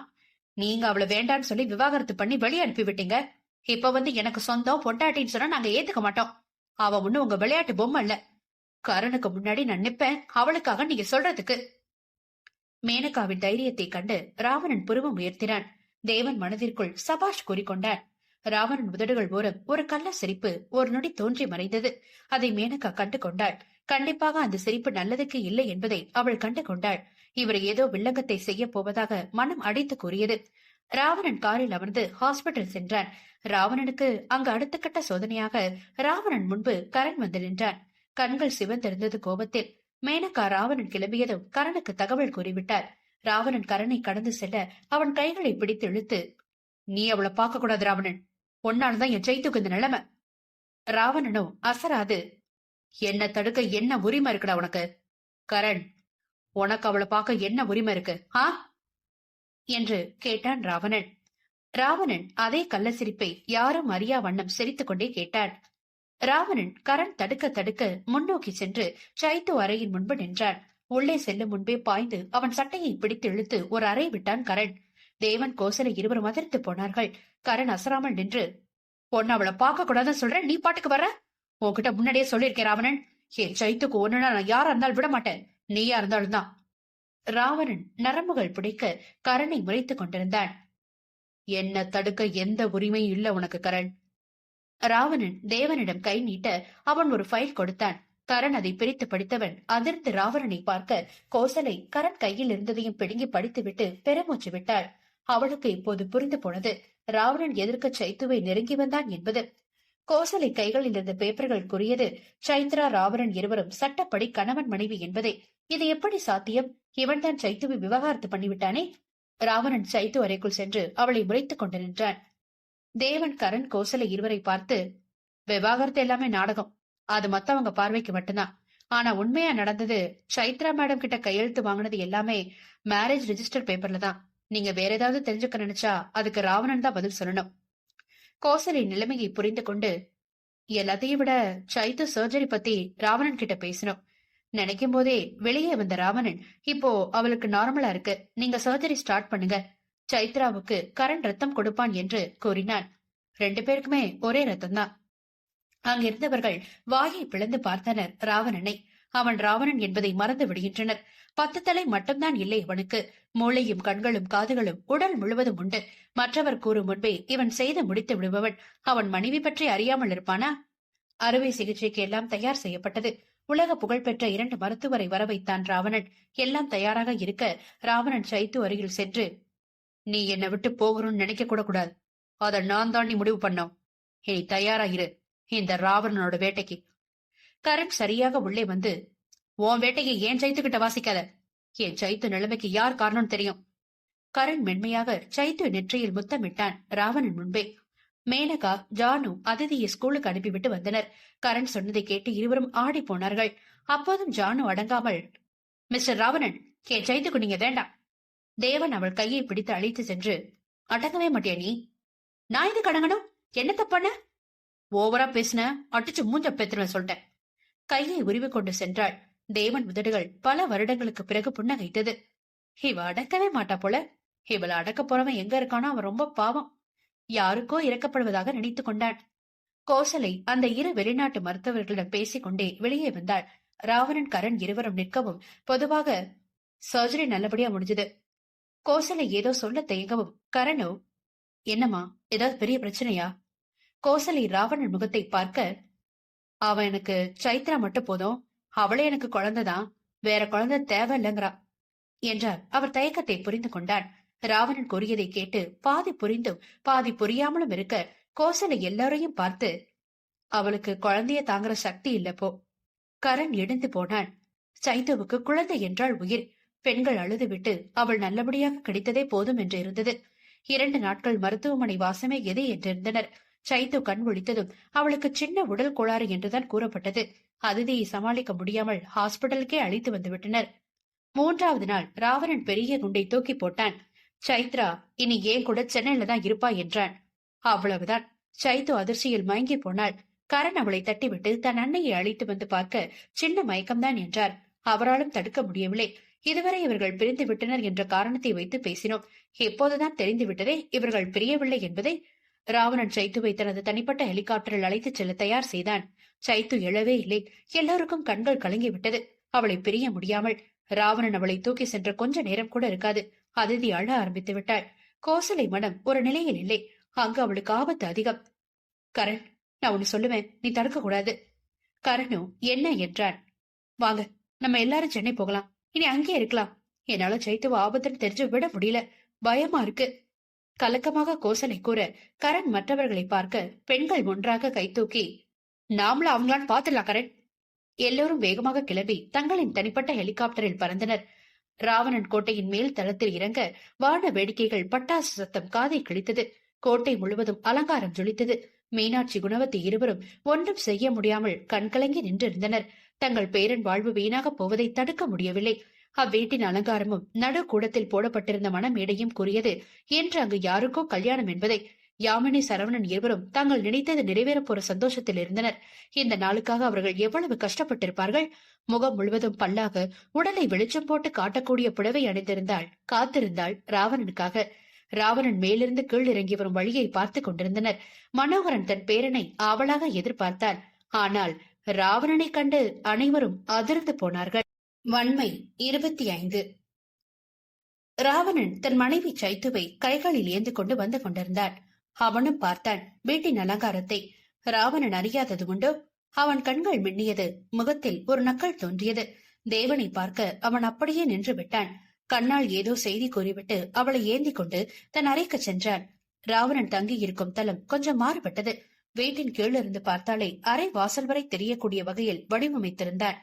நீங்க அவளை வேண்டான்னு சொல்லி விவாகரத்து பண்ணி வெளியே அனுப்பி விட்டீங்க. இப்ப வந்து எனக்கு சொந்தம் பொண்டாட்டின்னு சொன்னா நாங்க ஏத்துக்க மாட்டோம். அவ ஒண்ணு உங்க விளையாட்டு பொம்மை இல்ல. கரனுக்கு முன்னாடி நான் நிப்பேன் அவளுக்காக நீங்க சொல்றதுக்கு. மேனகாவின் தைரியத்தை கண்டு ராவணன் புருவம் உயர்த்தினான். தேவன் மனதிற்குள் சபாஷ் கூறிக்கொண்டான். ராவணன் உதடுகள் ஓரம் ஒரு கள்ள சிரிப்பு ஒரு நொடி தோன்றி மறைந்தது. அதை மேனகா கண்டு கொண்டாள். கண்டிப்பாக அந்த சிரிப்பு நல்லதுக்கு இல்லை என்பதை அவள் கண்டு கொண்டாள். இவர் ஏதோ வில்லங்கத்தை செய்ய போவதாக மனம் அடித்து கூறியது. ராவணன் காரில் அமர்ந்து ஹாஸ்பிட்டல் சென்றான். ராவணனுக்கு அங்கு அடுத்த கட்ட சோதனையாக ராவணன் முன்பு கரண் வந்து நின்றான். கண்கள் சிவந்திருந்தது கோபத்தில். மேனகா ராவணன் கிளம்பியதும் கரனுக்கு தகவல் கூறிவிட்டார். ராவணன் கரனை கடந்து செல்ல அவன் கைகளை பிடித்து இழுத்து, நீ அவளை பார்க்க கூடாது ராவணன். ஒன்னால்தான் என் சைத்துக்கு இந்த நிலைமை. ராவணனோ அசராது, என்ன தடுக்க என்ன உரிமை இருக்குடா உனக்கு? கரண், உனக்கு அவளை பார்க்க என்ன உரிமை இருக்கு என்று கேட்டான் ராவணன். ராவணன் அதே கள்ள சிரிப்பை யாரும் அறியா வண்ணம் சிரித்துக் கொண்டே கேட்டான். ராவணன் கரண் தடுக்க தடுக்க முன்னோக்கி சென்று சைத்து அறையின் முன்பு நின்றான். உள்ளே செல்லும் முன்பே பாய்ந்து அவன் சட்டையை பிடித்து இழுத்து ஒரு அறை விட்டான் கரண். தேவன் கோசலை இருவரும் அதிர்த்து போனார்கள். கரண் அசராமல் நின்று, பொண்ணு அவளை பார்க்க கூடாதுன்னு சொல்ற, நீ பாட்டுக்கு வர? உன்கிட்ட முன்னாடியே சொல்லியிருக்கேன் ராவணன், என் சைத்துக்கு ஒண்ணுனா நான் யாரா இருந்தாலும் விட மாட்டேன், நீயா இருந்தாலும் தான். ராவணன் நரம்புகள் பிடிக்க கரனை முறைத்துக் கொண்டிருந்தான். என்ன தடுக்க எந்த உரிமையும் இல்ல உனக்கு கரண். ராவணன் தேவனிடம் கை நீட்ட அவன் ஒரு ஃபைல் கொடுத்தான். கரண் அதை பிரித்து படித்தவன் அதிர்ந்து ராவணனை பார்க்க கோசலை கரண் கையில் இருந்ததையும் பிடுங்கி படித்துவிட்டு பெருமூச்சு விட்டாள். அவளுக்கு இப்போது புரிந்து போனது ராவணன் எதிர்க்க சைத்துவை நெருங்கி வந்தான் என்பது. கோசலை கைகளில் இருந்த பேப்பர்கள் கூறியது சைத்ரா ராவணன் இருவரும் சட்டப்படி கணவன் மனைவி என்பதை. இது எப்படி சாத்தியம்? இவன்தான் சைத்துவை விவகாரத்து பண்ணிவிட்டானே. ராவணன் சைத்து அறைக்குள் சென்று அவளை முறைத்துக் கொண்டு நின்றான். தேவன், கரண், கோசலை இருவரை பார்த்து, விவாகரத்து எல்லாமே நாடகம், அது மத்தவங்க பார்வைக்கு மட்டும்தான். ஆனா உண்மையா நடந்தது சைத்ரா மேடம் கிட்ட கையெழுத்து வாங்கினது எல்லாமே மேரேஜ் ரெஜிஸ்டர் பேப்பர்ல தான். நீங்க வேற ஏதாவது தெரிஞ்சுக்க நினைச்சா அதுக்கு ராவணன் தான் பதில் சொல்லணும். கோசலை நிலைமையை புரிந்து கொண்டு, எல்லாத்தையும் விட சைத்து சர்ஜரி பத்தி ராவணன் கிட்ட பேசணும். நினைக்கும் போதே வெளியே வந்த ராவணன், இப்போ அவளுக்கு நார்மலா இருக்கு, நீங்க சர்ஜரி ஸ்டார்ட் பண்ணுங்க, சைத்ராவுக்கு கரண் ரத்தம் கொடுப்பான் என்று கூறினான். 2 பேருக்குமே ஒரே ரத்தம் தான். அங்கிருந்தவர்கள் வாயை பிளந்து பார்த்தனர் ராவணனை. அவன் ராவணன் என்பதை மறந்து விடுகின்றனர். 10 தலை மட்டும்தான் இல்லை அவனுக்கு. மூளையும் கண்களும் காதுகளும் உடல் முழுவதும் உண்டு. மற்றவர் கூறும் முன்பே இவன் செய்து முடித்து விடுபவன். அவன் மனைவி பற்றி அறியாமல் இருப்பானா? அறுவை சிகிச்சைக்கு எல்லாம் தயார் செய்யப்பட்டது. உலக புகழ்பெற்ற 2 மருத்துவரை வர வைத்தான் ராவணன். எல்லாம் தயாராக இருக்க ராவணன் சைத்து அருகில் சென்று, நீ என்னை விட்டு போகணும்னு நினைக்க கூட கூடாது. அத நான் தாண்டி முடிவு பண்ணோம். இனி தயாராகிரு இந்த ராவணனோட வேட்டைக்கு. கரண் சரியாக உள்ளே வந்து, உன் வேட்டையை ஏன் சைத்துக்கிட்ட வாசிக்காத. என் சைத்து நிலைமைக்கு யார் காரணம் தெரியும். கரண் மென்மையாக சைத்து நெற்றியில் முத்தமிட்டான் ராவணன் முன்பே. மேனகா, ஜானு அதிதியை ஸ்கூலுக்கு அனுப்பிவிட்டு வந்தனர். கரண் சொன்னதை கேட்டு இருவரும் ஆடி போனார்கள். அப்போதும் ஜானு அடங்காமல், மிஸ்டர் ராவணன், என் சைத்துக்கு நீங்க வேண்டாம். தேவன் அவள் கையை பிடித்து அழைத்து சென்று, அடங்கவே மாட்டியா நீ? நான் இது கடங்கணும்? என்ன தப்பான? ஓவரா பேசின, அடிச்சு மூஞ்ச பேத்துருவேன் சொல்லிட்டேன். கையை உருவி கொண்டு சென்றாள். தேவன் உதடுகள் பல வருடங்களுக்கு பிறகு புன்னகைத்தது. இவ அடக்கவே மாட்டா போல. இவளை அடக்க போறவன் எங்க இருக்கானோ அவன் ரொம்ப பாவம். யாருக்கோ இறக்கப்படுவதாக நினைத்துக் கொண்டான். கோசலை அந்த 2 வெளிநாட்டு மருத்துவர்களிடம் பேசிக் கொண்டே வெளியே வந்தாள். ராவணன், கரண் இருவரும் நிற்கவும் பொதுவாக சர்ஜரி நல்லபடியா முடிஞ்சது. கோசலை ஏதோ சொல்ல தயங்கவும் கரணோ, என்னம்மா, ஏதாவது பெரிய பிரச்சனையா? கோசலை ராவணன் முகத்தை பார்க்க, அவன் எனக்கு சைத்ரா மட்டும் போதும், அவளே எனக்கு குழந்தைதான், வேற குழந்தை தேவையில்லைங்கிறா என்றார். அவர் தயக்கத்தை புரிந்து கொண்டான். ராவணன் கூறியதை கேட்டு பாதி புரிந்தும் பாதி புரியாமலும் இருக்க கோசலை எல்லாரையும் பார்த்து, அவளுக்கு குழந்தைய தாங்குற சக்தி இல்ல போ. கரண் எழுந்து போனான். சைத்துவுக்கு குழந்தை என்றால் உயிர். பெண்கள் அழுதுவிட்டு அவள் நல்லபடியாக கிடைத்ததே போதும் என்று இருந்தது. 2 நாட்கள் மருத்துவமனை வாசமே எது என்றிருந்தனர். சைத்து கண் விழித்ததும் அவளுக்கு சின்ன உடல் கோளாறு என்றுதான் கூறப்பட்டது. அதிதியை சமாளிக்க முடியாமல் ஹாஸ்பிட்டலுக்கே அழைத்து வந்து விட்டனர். 3வது நாள் ராவணன் பெரிய குண்டை தூக்கி போட்டான். சைத்ரா இனி ஏன் கூட சென்னையில தான் இருப்பா என்றான். அவ்வளவுதான். சைத்து அதிர்ச்சியில் மயங்கி போனாள். கரண் அவளை தட்டிவிட்டு தன் அன்னையை அழைத்து வந்து பார்க்க சின்ன மயக்கம்தான் என்றார். அவராலும் தடுக்க முடியவில்லை. இதுவரை இவர்கள் பிரிந்து விட்டனர் என்ற காரணத்தை வைத்து பேசினோம். எப்போதுதான் தெரிந்துவிட்டதே இவர்கள் பிரியவில்லை என்பதை. ராவணன் சைத்துவை தனது தனிப்பட்ட ஹெலிகாப்டரில் அழைத்துச் செல்ல தயார் செய்தான். சைத்து எழவே இல்லை. எல்லோருக்கும் கண்கள் கலங்கிவிட்டது. அவளை பிரிய முடியாமல். ராவணன் அவளை தூக்கி சென்ற கொஞ்ச நேரம் கூட இருக்காது. அதிதி அழ ஆரம்பித்து விட்டாள். கோசலை மனம் ஒரு நிலையில் இல்லை. அங்கு அவளுக்கு ஆபத்து அதிகம். கரண், நான் ஒன்னு சொல்லுவேன், நீ தடுக்க கூடாது. கரணும் என்ன என்றான். வாங்க, நம்ம எல்லாரும் சென்னை போகலாம். இனி அங்கேயே இருக்கலாம். என்னால சைத்துவ ஆபத்துன்னு தெரிஞ்சு விட முடியல. பயமா இருக்கு. கலக்கமாக கோசலை கூற கரண் மற்றவர்களை பார்க்க பெண்கள் ஒன்றாக கை தூக்கி, நாமளும் அவங்களான்னு பாத்துடலாம் கரண். எல்லோரும் வேகமாக கிளம்பி தங்களின் தனிப்பட்ட ஹெலிகாப்டரில் பறந்தனர். ராவணன் கோட்டையின் மேல் தளத்தில் இறங்க வான வேடிக்கைகள், பட்டாசு சத்தம் காதை கிழித்தது. கோட்டை முழுவதும் அலங்காரம் ஜொலித்தது. மீனாட்சி, குணவதி இருவரும் ஒன்றும் செய்ய முடியாமல் கண்கலங்கி நின்றிருந்தனர். தங்கள் பேரன் வாழ்வு வீணாக போவதை தடுக்க முடியவில்லை. அவ்வீட்டின் அலங்காரமும் நடு கூடத்தில் போடப்பட்டிருந்த மணமேடையும் கூறியது என்று அங்கு யாருக்கோ கல்யாணம் என்பதை. யாமினி, சரவணன் இருவரும் தாங்கள் நினைத்தது நிறைவேறப் போற சந்தோஷத்தில் இருந்தனர். இந்த நாளுக்காக அவர்கள் எவ்வளவு கஷ்டப்பட்டிருப்பார்கள். முகம் முழுவதும் பல்லாக உடலை வெளிச்சம் போட்டு காட்டக்கூடிய புடவை அணிந்திருந்தாள். காத்திருந்தாள் ராவணனுக்காக. ராவணன் மேலிருந்து கீழ் இறங்கி வரும் வழியை பார்த்து கொண்டிருந்தனர். மனோகரன் தன் பேரனை ஆவலாக எதிர்பார்த்தாள். ஆனால் ராவணனை கண்டு அனைவரும் அதிர்ந்து போனார்கள். வன்மை 25. ராவணன் தன் மனைவி சைத்துவை கைகளில் ஏந்து கொண்டு வந்து கொண்டிருந்தான். அவனும் பார்த்தான் வீட்டின் அலங்காரத்தை. ராவணன் அறியாதது உண்டோ? அவன் கண்கள் மின்னியது. முகத்தில் ஒரு நக்கல் தோன்றியது. தேவனை பார்க்க அவன் அப்படியே நின்று விட்டான். கண்ணால் ஏதோ செய்தி கூறிவிட்டு அவளை ஏந்தி கொண்டு தன் அறைக்கு சென்றான். ராவணன் தங்கி இருக்கும் தளம் கொஞ்சம் மாறுபட்டது. வீட்டின் கீழிருந்து பார்த்தாலே அறை வாசல் வரை தெரியக்கூடிய வகையில் வடிவமைத்திருந்தான்.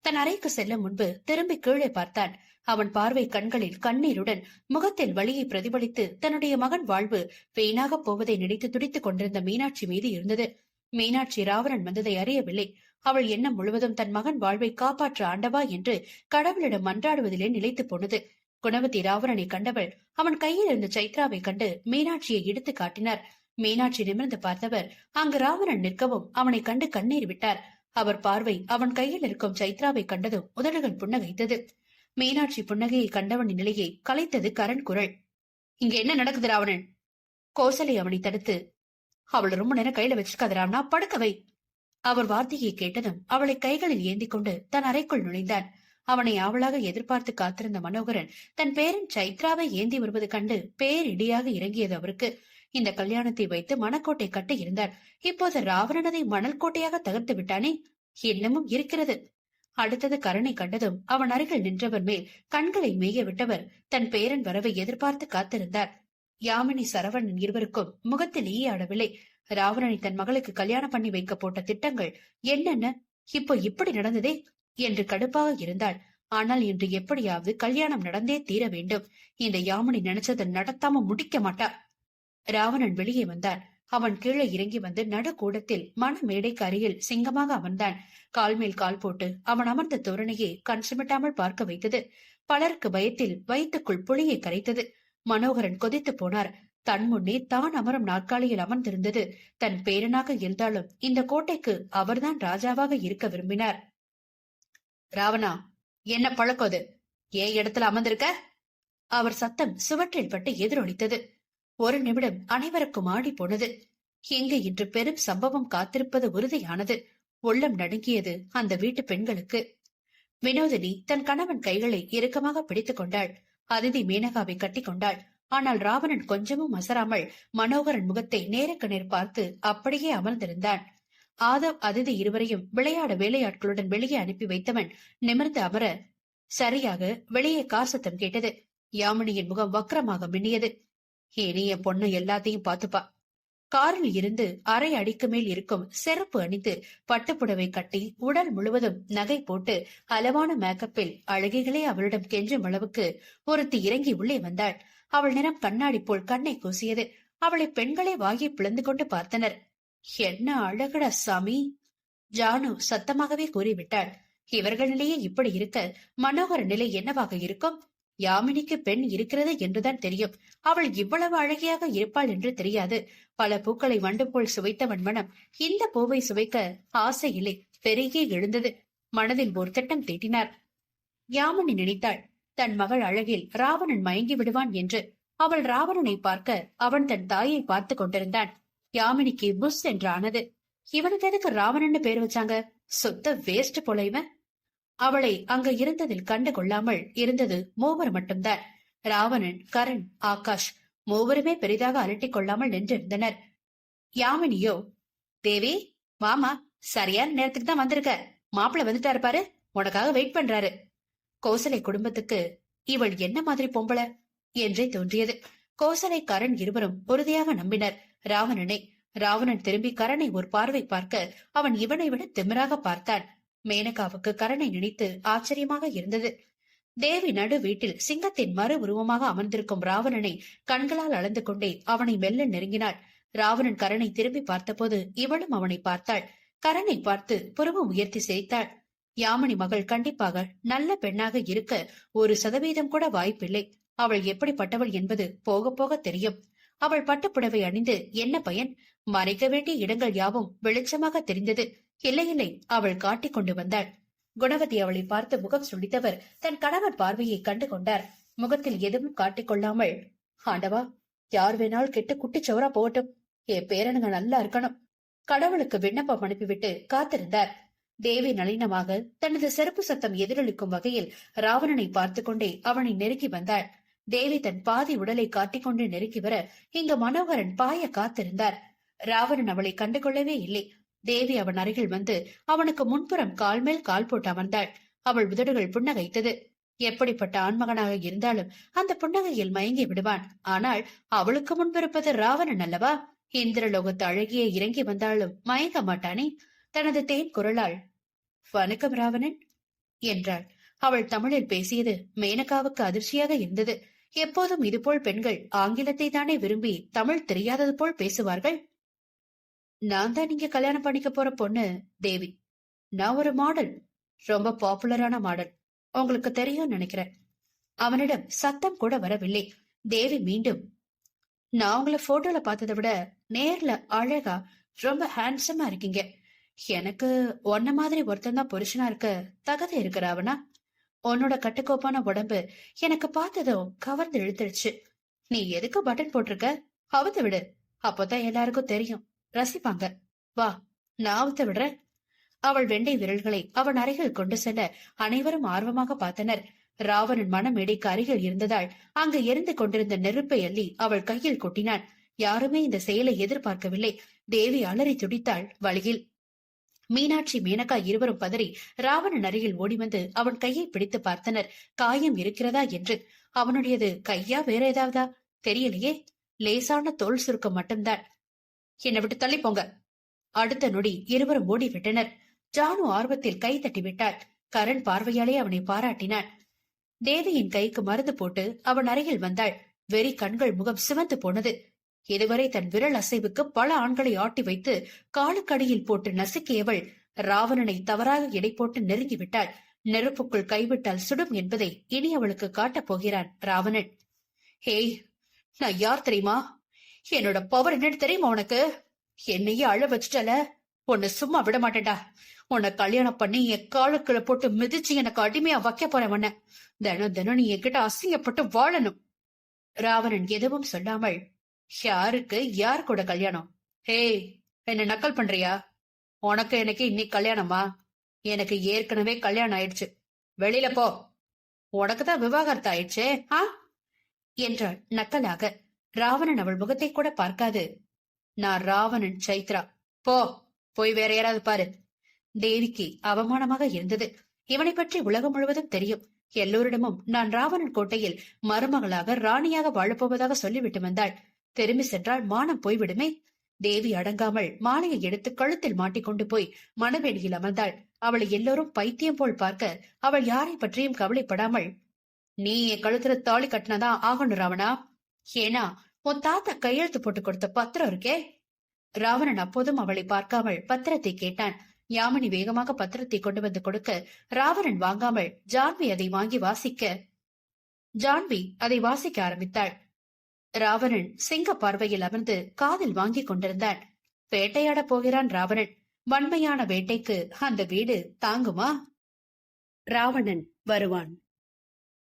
தன் அறைக்கு செல்ல முன்பு திரும்பி கீழே பார்த்தான். அவன் பார்வை கண்களில் கண்ணீருடன் முகத்தில் வலியை பிரதிபலித்து தன்னுடைய மகன் வாழ்வு வீணாக போவதை நினைத்து துடித்துக் கொண்டிருந்த மீனாட்சி மீது இருந்தது. மீனாட்சி ராவணன் வந்ததை அறியவில்லை. அவள் எண்ணம் முழுவதும் தன் மகன் வாழ்வை காப்பாற்ற ஆண்டவா என்று கடவுளிடம் மன்றாடுவதிலே நிலைத்து போனது. குணவதி ராவணனை கண்டவள் அவன் கையில் இருந்த சைத்ராவை கண்டு மீனாட்சியை எடுத்து காட்டினார். மீனாட்சி நிமிர்ந்து பார்த்தவர் அங்கு ராவணன் நிற்கவும் அவனை கண்டு கண்ணீர் விட்டார். அவர் பார்வை அவன் கையில் இருக்கும் சைத்ராவை கண்டதும் உதடுகள் புன்னகைத்தது. மீனாட்சி புன்னகையை கண்டவனின் நிலையை கலைத்தது கரண் குரல். இங்க என்ன நடக்குது ராவணன்? கோசலை அவனை தடுத்து, அவளை ரொம்ப நேரம் கையில வச்சிருக்காத ராவணா, படுக்கவை. அவர் வார்த்தையை கேட்டதும் அவளை கைகளில் ஏந்தி கொண்டு தன் அறைக்குள் நுழைந்தான். அவனை ஆவலாக எதிர்பார்த்து காத்திருந்த மனோகரன் தன் பேரன் சைத்ராவை ஏந்தி வருவது கண்டு பேரிடியாக இறங்கியது அவருக்கு. இந்த கல்யாணத்தை வைத்து மணக்கோட்டை கட்ட இருந்தார். இப்போது ராவணனதை மணல் கோட்டையாக தகர்த்து விட்டானே, இன்னமும் இருக்கிறது. அடுத்தது கரனை கண்டதும் அவன் அருகில் நின்றவர் மேல் கண்களை மேய விட்டவர் தன் பேரன் வரவை எதிர்பார்த்து காத்திருந்தார். யாமினி சரவணன் இருவருக்கும் முகத்தில் ஈயாடவில்லை. ராவணனை தன் மகளுக்கு கல்யாணம் பண்ணி வைக்க போட்ட திட்டங்கள் என்னென்ன இப்போ இப்படி நடந்ததே என்று கடுப்பாக இருந்தாள். ஆனால் இன்று எப்படியாவது கல்யாணம் நடந்தே தீர வேண்டும். இந்த யாமினி நினைச்சதை நடத்தாம முடிக்க மாட்டா. ராவணன் வெளியே வந்தான். அவன் கீழே இறங்கி வந்து நடுக்கூடத்தில் மன மேடைக்கு அருகில் சிங்கமாக அமர்ந்தான். கால் மேல் கால் போட்டு அவன் அமர்ந்த தோரணையை கண் சிமிட்டாமல் பார்க்க வைத்தது. பலருக்கு பயத்தில் வயிற்றுக்குள் புளியை கரைத்தது. மனோகரன் கொதித்து போனார். தன் முன்னே தான் அமரும் நாற்காலியில் அமர்ந்திருந்தது தன் பேரனாக இருந்தாலும் இந்த கோட்டைக்கு அவர்தான் ராஜாவாக இருக்க விரும்பினார். ராவணா, என்ன பழக்கது? ஏன் இடத்துல அமர்ந்திருக்க? அவர் சத்தம் சுவற்றில் பட்டு எதிரொலித்தது. ஒரு நிமிடம் அனைவருக்கும் ஆடி போனது. இங்கு இன்று பெரும் சம்பவம் காத்திருப்பது உறுதியானது. உள்ளம் நடுங்கியது அந்த வீட்டு பெண்களுக்கு. வினோதினி தன் கணவன் கைகளை இறுக்கமாக பிடித்துக் கொண்டாள். அதிதி மேனகாவை கட்டி கொண்டாள். ஆனால் ராவணன் கொஞ்சமும் அசராமல் மனோகரன் முகத்தை நேருக்கு நேர் பார்த்து அப்படியே அமர்ந்திருந்தான். ஆதவ் அதிதி இருவரையும் விளையாட வேலையாட்களுடன் வெளியே அனுப்பி வைத்தவன் நிமிர்ந்து அமர சரியாக வெளியே கார் சத்தம் கேட்டது. யாமினியின் முகம் வக்கரமாக மின்னியது. இனி என் பொண்ணு எல்லாத்தையும் பாத்துப்பா. காரில் இருந்து அரை அடிக்கு மேல் இருக்கும் செருப்பு அணிந்து பட்டுப்புடவை கட்டி உடல் முழுவதும் நகை போட்டு அளவான மேக்கப்பில் அழகிகளே அவளிடம் கெஞ்சும் அளவுக்கு ஒருத்தி இறங்கி உள்ளே வந்தாள். அவள் நிறம் கண்ணாடி போல் கண்ணை கூசியது. அவளை பெண்களே வாகி பிளந்து கொண்டு பார்த்தனர். என்ன அழகடா சாமி! ஜானு சத்தமாகவே கூறிவிட்டாள். இவர்கள் நிலையே இப்படி இருக்க மனோகர நிலை என்னவாக இருக்கும்? யாமினிக்கு பெண் இருக்கிறது என்றுதான் தெரியும். அவள் இவ்வளவு அழகியாக இருப்பாள் என்று தெரியாது. பல பூக்களை வண்டு போல் சுவைத்தவன் மனம் இந்த பூவை சுவைக்க ஆசை இல்லை, பெருகே எழுந்தது. மனதில் ஒரு திட்டம் தீட்டினார். யாமினி நினைத்தாள், தன் மகள் அழகில் ராவணன் மயங்கி விடுவான் என்று. அவள் ராவணனை பார்க்க அவன் தன் தாயை பார்த்து கொண்டிருந்தான். யாமினிக்கு புஷ் என்று ஆனது. இவனுக்கு எதுக்கு ராவணன்னு பேர் வச்சாங்க? சொத்த வேஸ்ட் போல இவன். அவளை அங்கு இருந்ததில் கண்டு கொள்ளாமல் இருந்தது மூவர் மட்டும்தான். ராவணன், கரண், ஆகாஷ் மூவருமே பெரிதாக அலட்டிக் கொள்ளாமல் நின்றிருந்தனர். யாமினியோ, தேவி மாமா, சரியான நேரத்துக்கு தான் வந்திருக்க. மாப்பிள்ள வந்துட்டாரு பாரு, உனக்காக வெயிட் பண்றாரு. கோசலை குடும்பத்துக்கு இவள் என்ன மாதிரி பொம்பள என்றே தோன்றியது. கோசலை, கரண் இருவரும் உறுதியாக நம்பினர் ராவணனை. ராவணன் திரும்பி கரனை ஒரு பார்வை பார்க்க அவன் இவனை விட திமிராக பார்த்தான். மேனகாவுக்கு கரனை நினைத்து ஆச்சரியமாக இருந்தது. தேவி நடு வீட்டில் சிங்கத்தின் மறு உருவமாக அமர்ந்திருக்கும் ராவணனை கண்களால் அளந்து கொண்டே அவனை மெல்ல நெருங்கினாள். ராவணன் கரனை திரும்பி பார்த்தபோது இவளும் அவனை பார்த்தாள். கரனை பார்த்து புருவம் உயர்த்தி சிரித்தாள். யாமினி மகள் கண்டிப்பாக நல்ல பெண்ணாக இருக்க 1% கூட வாய்ப்பில்லை. அவள் எப்படிப்பட்டவள் என்பது போக போக தெரியும். அவள் பட்டுப்புடவை அணிந்து என்ன பயன்? மறைக்க வேண்டிய இடங்கள் யாவும் வெளிச்சமாக தெரிந்தது. இல்லை இல்லை, அவள் காட்டிக் கொண்டு வந்தாள். குணவதி அவளை பார்த்து முகம் சுழித்தவர் தன் கணவர் பார்வையை கண்டு கொண்டார். முகத்தில் எதுவும் காட்டிக்கொள்ளாமல், ஆண்டவா, யார் வேணாலும் கெட்டு குட்டிச்சவரா போகட்டும், என் பேரனுங்க நல்லா இருக்கணும், கடவுளுக்கு விண்ணப்பம் அனுப்பிவிட்டு காத்திருந்தார். தேவி நளினமாக தனது செருப்பு சத்தம் எதிரொலிக்கும் வகையில் ராவணனை பார்த்து கொண்டே அவனை நெருங்கி வந்தாள். தேவி தன் பாதி உடலை காட்டிக்கொண்டு நெருக்கி வர இங்கு மனோகரன் பாய காத்திருந்தார். ராவணன் அவளை கண்டுகொள்ளவே இல்லை. தேவி அவன் அருகில் வந்து அவனுக்கு முன்புறம் கால் மேல் கால் போட்டு அமர்ந்தாள். அவள் உதடுகள் புன்னகைத்தது. எப்படிப்பட்ட ஆண்மகனாக இருந்தாலும் அந்த புன்னகையில் மயங்கி விடுவான். ஆனால் அவளுக்கு முன்பிருப்பது ராவணன் அல்லவா? இந்திரலோகத்து அழகிய இறங்கி வந்தாலும் மயங்க மாட்டானே? தனது தேன் குரலால் வணக்கம் ராவணன் என்றாள். அவள் தமிழில் பேசியது மேனகாவுக்கு அதிர்ச்சியாக இருந்தது. எப்போதும் இதுபோல் பெண்கள் ஆங்கிலத்தை தானே விரும்பி தமிழ் தெரியாதது போல் பேசுவார்கள். நான் தான் நீங்க கல்யாணம் பண்ணிக்க போற பொண்ணு தேவி. நான் ஒரு மாடல், ரொம்ப பாப்புலரான மாடல், உங்களுக்கு தெரியும் நினைக்கிறேன். அவனிடம் சத்தம் கூட வரவில்லை. தேவி மீண்டும், நான் உங்களை போட்டோல பார்த்ததை விட நேர்ல அழகா ரொம்ப ஹேண்ட்ஸமா இருக்கீங்க. எனக்கு உன்ன மாதிரி ஒருத்தன் தான் புருஷனா இருக்க தகுதி இருக்கிறாவனா? உன்னோட கட்டுக்கோப்பான உடம்பு எனக்கு பார்த்ததும் கவர்ந்து இழுத்துருச்சு. நீ எதுக்கு பட்டன் போட்டிருக்க? அவுத்து விடு, அப்போதான் எல்லாருக்கும் தெரியும், ரசிப்பாங்க. வா, நான் அவுத்த விடுறேன். அவள் வெண்டை விரல்களை அவன் அருகில் கொண்டு செல்ல அனைவரும் ஆர்வமாக பார்த்தனர். ராவணன் மனமேடைக்கு அருகில் இருந்ததால் அங்கு எரிந்து கொண்டிருந்த நெருப்பை அள்ளி அவள் கையில் கொட்டினான். யாருமே இந்த செயலை எதிர்பார்க்கவில்லை. தேவி அலறி துடித்தாள் வழியில். மீனாட்சி மேனகா இருவரும் பதறி ராவணன் அருகில் ஓடி வந்து அவன் கையை பிடித்து பார்த்தனர். காயம் இருக்கிறதா என்று. அவனுடையது கையா வேற ஏதாவதா தெரியலையே. லேசான தோல் சுருக்கம் மட்டும்தான். என்னை விட்டு தள்ளி போங்க. அடுத்த நொடி இருவரும் ஓடிவிட்டனர். ஜானு ஆர்வத்தில் கை தட்டி விட்டாள். கரண் பார்வையாலே அவனை பாராட்டினான். தேவியின் கைக்கு மருந்து போட்டு அவன் அருகில் வந்தாள். வெறி கண்கள் முகம் சிவந்து போனது. இதுவரை தன் விரல் அசைவுக்கு பல ஆண்களை ஆட்டி வைத்து காலுக்கடியில் போட்டு நசுக்கியவள் ராவணனை தவறாக எடை போட்டு நெருங்கிவிட்டாள். நெருப்புக்குள் கைவிட்டால் சுடும் என்பதை இனி அவளுக்கு காட்டப் போகிறான் ராவணன். ஹேய், நான் யார் தெரியுமா? என்னோட பவர் என்னன்னு தெரியுமா உனக்கு? என்னையே அழ வச்சுட்டல, உன்னை சும்மா விட மாட்டேன்டா. உன்னை கல்யாணம் பண்ணி என் காலுக்குள்ள போட்டு மிதிச்சு எனக்கு அடிமையா வைக்க போறேன். உன்ன தினம் தினம் நீ என்கிட்ட அசிங்கப்பட்டு வாழணும். ராவணன் எதுவும் சொல்லாமல், யாருக்கு யார் கூட கல்யாணம்? ஹே, என்ன நக்கல் பண்றியா? உனக்கு எனக்கு இன்னைக்கு கல்யாணமா? எனக்கு ஏற்கனவே கல்யாணம் ஆயிடுச்சு. வெளியில போ. உனக்குதான் விவாகரத்து ஆயிடுச்சே ஆ என்றாள் நக்கலாக. ராவணன் அவள் முகத்தை கூட பார்க்காது, நான் ராவணன் சைத்ரா, போ, போய் வேற யாராவது பாரு. தேவிக்கு அவமானமாக இருந்தது. இவனை பற்றி உலகம் முழுவதும் தெரியும். எல்லோரிடமும் நான் ராவணன் கோட்டையில் மருமகளாக ராணியாக வாழப்போவதாக சொல்லிவிட்டு வந்தாள். திரும்பி சென்றால் மானம் போய்விடுமே. தேவி அடங்காமல் மாலையை எடுத்து கழுத்தில் மாட்டிக்கொண்டு போய் மணவெளியில் அமர்ந்தாள். அவளை எல்லோரும் பைத்தியம் போல் பார்க்க அவள் யாரை பற்றியும் கவலைப்படாமல், நீ என் கழுத்துல தாலி கட்டினதான் ஆகணும் ராவணா. ஏன்னா உன் தாத்தா கையெழுத்து போட்டு கொடுத்த பத்திரம் இருக்கே. ராவணன் அப்போதும் அவளை பார்க்காமல் பத்திரத்தை கேட்டான். யாமினி வேகமாக பத்திரத்தை கொண்டு வந்து கொடுக்க ராவணன் வாங்காமல் ஜான்வி அதை வாசிக்க ஆரம்பித்தாள். ராவணன் சிங்க பார்வையில் அமர்ந்து காதில் வாங்கிக் கொண்டிருந்தான். வேட்டையாட போகிறான் ராவணன். வன்மையான வேட்டைக்கு அந்த வீடு தாங்குமா? ராவணன் வருவான்.